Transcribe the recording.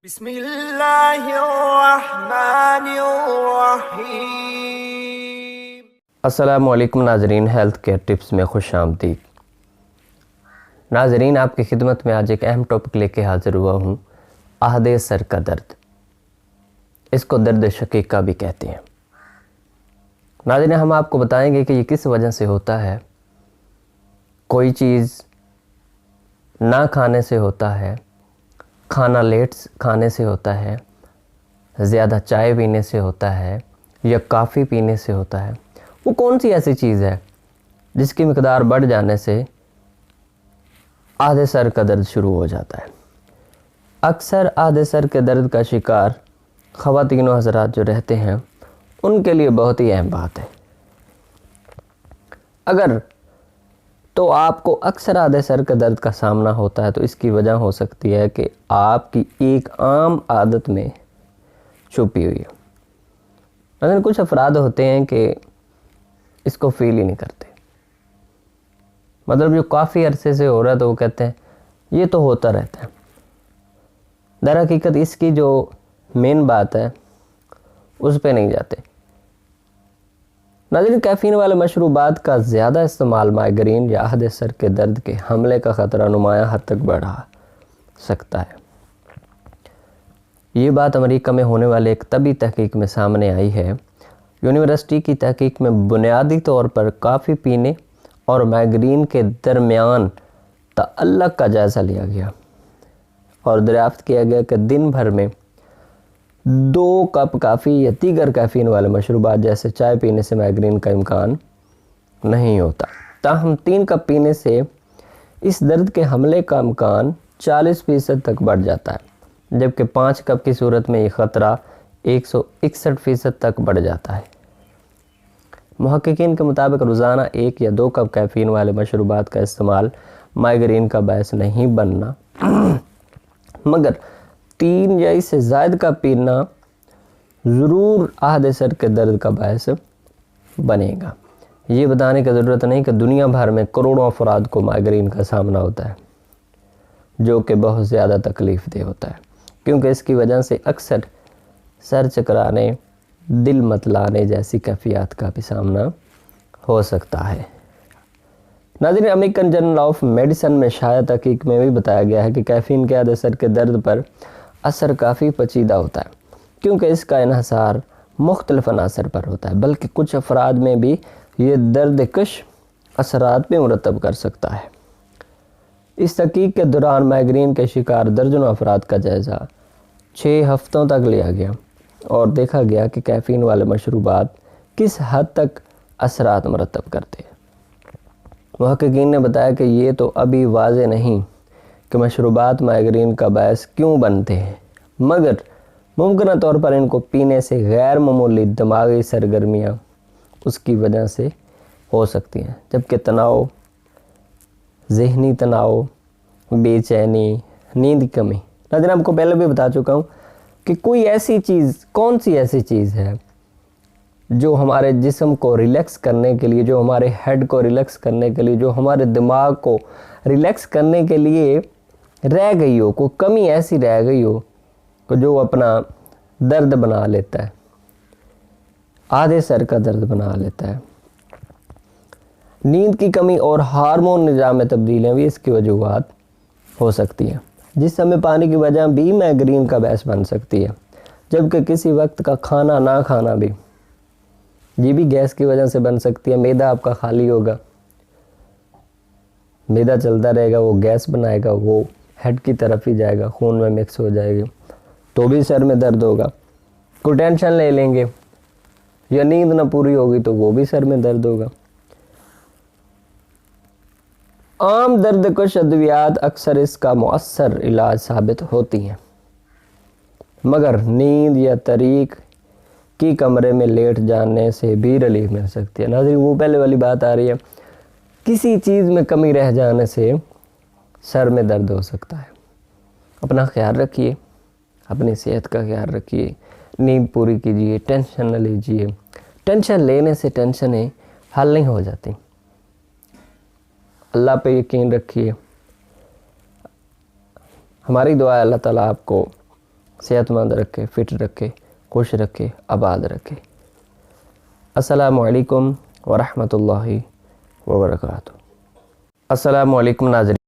بسم اللہ الرحمن الرحیم۔ السلام علیکم ناظرین، ہیلتھ کیئر ٹپس میں خوش آمدید۔ ناظرین، آپ کی خدمت میں آج ایک اہم ٹاپک لے کے حاضر ہوا ہوں، عہد سر کا درد۔ اس کو درد شقیقہ بھی کہتے ہیں۔ ناظرین، ہم آپ کو بتائیں گے کہ یہ کس وجہ سے ہوتا ہے۔ کوئی چیز نہ کھانے سے ہوتا ہے، کھانا لیٹ کھانے سے ہوتا ہے، زیادہ چائے پینے سے ہوتا ہے، یا کافی پینے سے ہوتا ہے۔ وہ کون سی ایسی چیز ہے جس کی مقدار بڑھ جانے سے عہد سر کا درد شروع ہو جاتا ہے؟ اکثر عہد سر کے درد کا شکار خواتین و حضرات جو رہتے ہیں، ان کے لیے بہت ہی اہم بات ہے۔ اگر تو آپ کو اکثر عہد سر کے درد کا سامنا ہوتا ہے تو اس کی وجہ ہو سکتی ہے کہ آپ کی ایک عام عادت میں چھپی ہوئی ہے۔ مثلا کچھ افراد ہوتے ہیں کہ اس کو فیل ہی نہیں کرتے، مطلب جو کافی عرصے سے ہو رہا ہے تو وہ کہتے ہیں یہ تو ہوتا رہتا ہے۔ در حقیقت اس کی جو مین بات ہے اس پہ نہیں جاتے۔ ناظرین، کیفین والے مشروبات کا زیادہ استعمال مائیگرین یا عہد سر کے درد کے حملے کا خطرہ نمایاں حد تک بڑھا سکتا ہے۔ یہ بات امریکہ میں ہونے والے ایک طبی تحقیق میں سامنے آئی ہے۔ یونیورسٹی کی تحقیق میں بنیادی طور پر کافی پینے اور مائیگرین کے درمیان تعلق کا جائزہ لیا گیا اور دریافت کیا گیا کہ دن بھر میں 2 کپ کافی یا دیگر کیفین والے مشروبات جیسے چائے پینے سے مائیگرین کا امکان نہیں ہوتا، تاہم 3 کپ پینے سے اس درد کے حملے کا امکان 40% تک بڑھ جاتا ہے، جبکہ 5 کپ کی صورت میں یہ خطرہ 161% تک بڑھ جاتا ہے۔ محققین کے مطابق روزانہ 1 یا 2 کپ کیفین والے مشروبات کا استعمال مائیگرین کا باعث نہیں بننا، مگر 3 یا اس سے زائد کا پینا ضرور عہد سر کے درد کا باعث بنے گا۔ یہ بتانے کی ضرورت نہیں کہ دنیا بھر میں کروڑوں افراد کو مائیگرین کا سامنا ہوتا ہے، جو کہ بہت زیادہ تکلیف دہ ہوتا ہے، کیونکہ اس کی وجہ سے اکثر سر چکرانے، دل متلانے جیسی کیفیات کا بھی سامنا ہو سکتا ہے۔ ناظرین، امریکن جرنل آف میڈیسن میں شائع تحقیق میں بھی بتایا گیا ہے کہ کیفین کے عہد سر کے درد پر اثر کافی پیچیدہ ہوتا ہے، کیونکہ اس کا انحصار مختلف عناصر پر ہوتا ہے، بلکہ کچھ افراد میں بھی یہ درد کش اثرات بھی مرتب کر سکتا ہے۔ اس تحقیق کے دوران مائیگرین کے شکار درجنوں افراد کا جائزہ 6 ہفتوں تک لیا گیا اور دیکھا گیا کہ کیفین والے مشروبات کس حد تک اثرات مرتب کرتے ہیں۔ محققین نے بتایا کہ یہ تو ابھی واضح نہیں کہ مشروبات مائیگرین کا باعث کیوں بنتے ہیں، مگر ممکنہ طور پر ان کو پینے سے غیر معمولی دماغی سرگرمیاں اس کی وجہ سے ہو سکتی ہیں، جبکہ تناؤ، ذہنی تناؤ، بے چینی، نیند کی کمی۔ ناظرین، آپ کو پہلے بھی بتا چکا ہوں کہ کوئی ایسی چیز، کون سی ایسی چیز ہے جو ہمارے جسم کو ریلیکس کرنے کے لیے، جو ہمارے ہیڈ کو ریلیکس کرنے کے لیے، جو ہمارے دماغ کو ریلیکس کرنے کے لیے رہ گئی ہو، کوئی کمی ایسی رہ گئی ہو کہ جو اپنا درد بنا لیتا ہے، عہد سر کا درد بنا لیتا ہے۔ نیند کی کمی اور ہارمون نظام میں تبدیلیاں بھی اس کی وجوہات ہو سکتی ہیں۔ جسم میں پانی کی وجہ بھی مائیگرین کا باعث بن سکتی ہے، جبکہ کسی وقت کا کھانا نہ کھانا بھی، یہ بھی گیس کی وجہ سے بن سکتی ہے۔ معدہ آپ کا خالی ہوگا، معدہ چلتا رہے گا، وہ گیس بنائے گا، وہ ہیڈ کی طرف ہی جائے گا، خون میں مکس ہو جائے گی، تو بھی سر میں درد ہوگا۔ کوئی ٹینشن لے لیں گے یا نیند نہ پوری ہوگی تو وہ بھی سر میں درد ہوگا۔ عام درد کش ادویات اکثر اس کا مؤثر علاج ثابت ہوتی ہیں، مگر نیند یا تاریک کی کمرے میں لیٹ جانے سے بھی ریلیف مل سکتی ہے۔ ناظرین، وہ پہلے والی بات آ رہی ہے، کسی چیز میں کمی رہ جانے سے سر میں درد ہو سکتا ہے۔ اپنا خیال رکھیے، اپنی صحت کا خیال رکھیے، نیند پوری کیجیے، ٹینشن نہ لیجیے۔ ٹینشن لینے سے ٹینشنیں حل نہیں ہو جاتی۔ اللہ پہ یقین رکھیے۔ ہماری دعا ہے اللہ تعالیٰ آپ کو صحت مند رکھے، فٹ رکھے، خوش رکھے، آباد رکھے۔ السلام علیکم ورحمۃ اللہ وبرکاتہ۔ السلام علیکم ناظرین،